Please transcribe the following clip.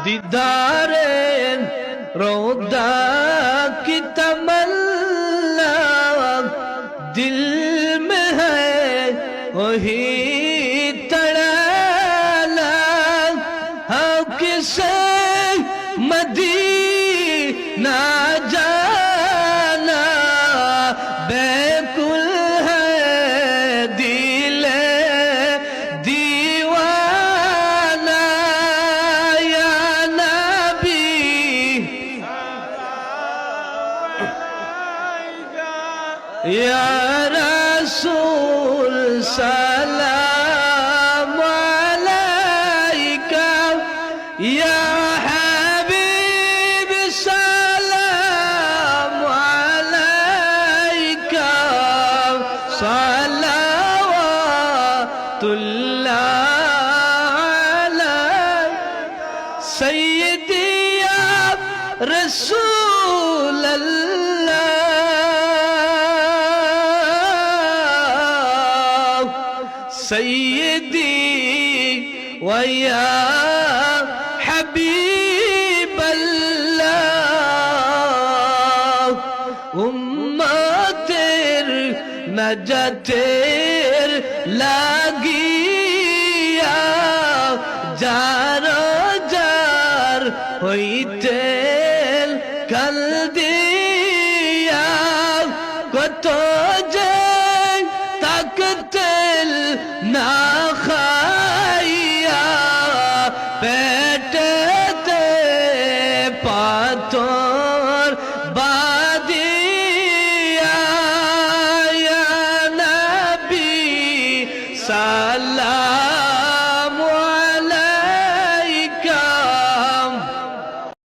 दीदारे रोदा की तमन्ना दिल में है वही तड़ना हाँ किसे मदीना जाना बेकुल है दिल दीवाना या नबी या रसूल सलाम अलैका या हबीब सलाम अलैका सलावतुल्लाह अलैका सय्यदी या रसूल अल्लाह सय्यदी व या हबीब अल्लाह उम्मतेर नजतेर লাগিয়া যারা যার হইতেন কাল দিয়া কত যে তাকতেল না খাইয়া পেটেতে পাথর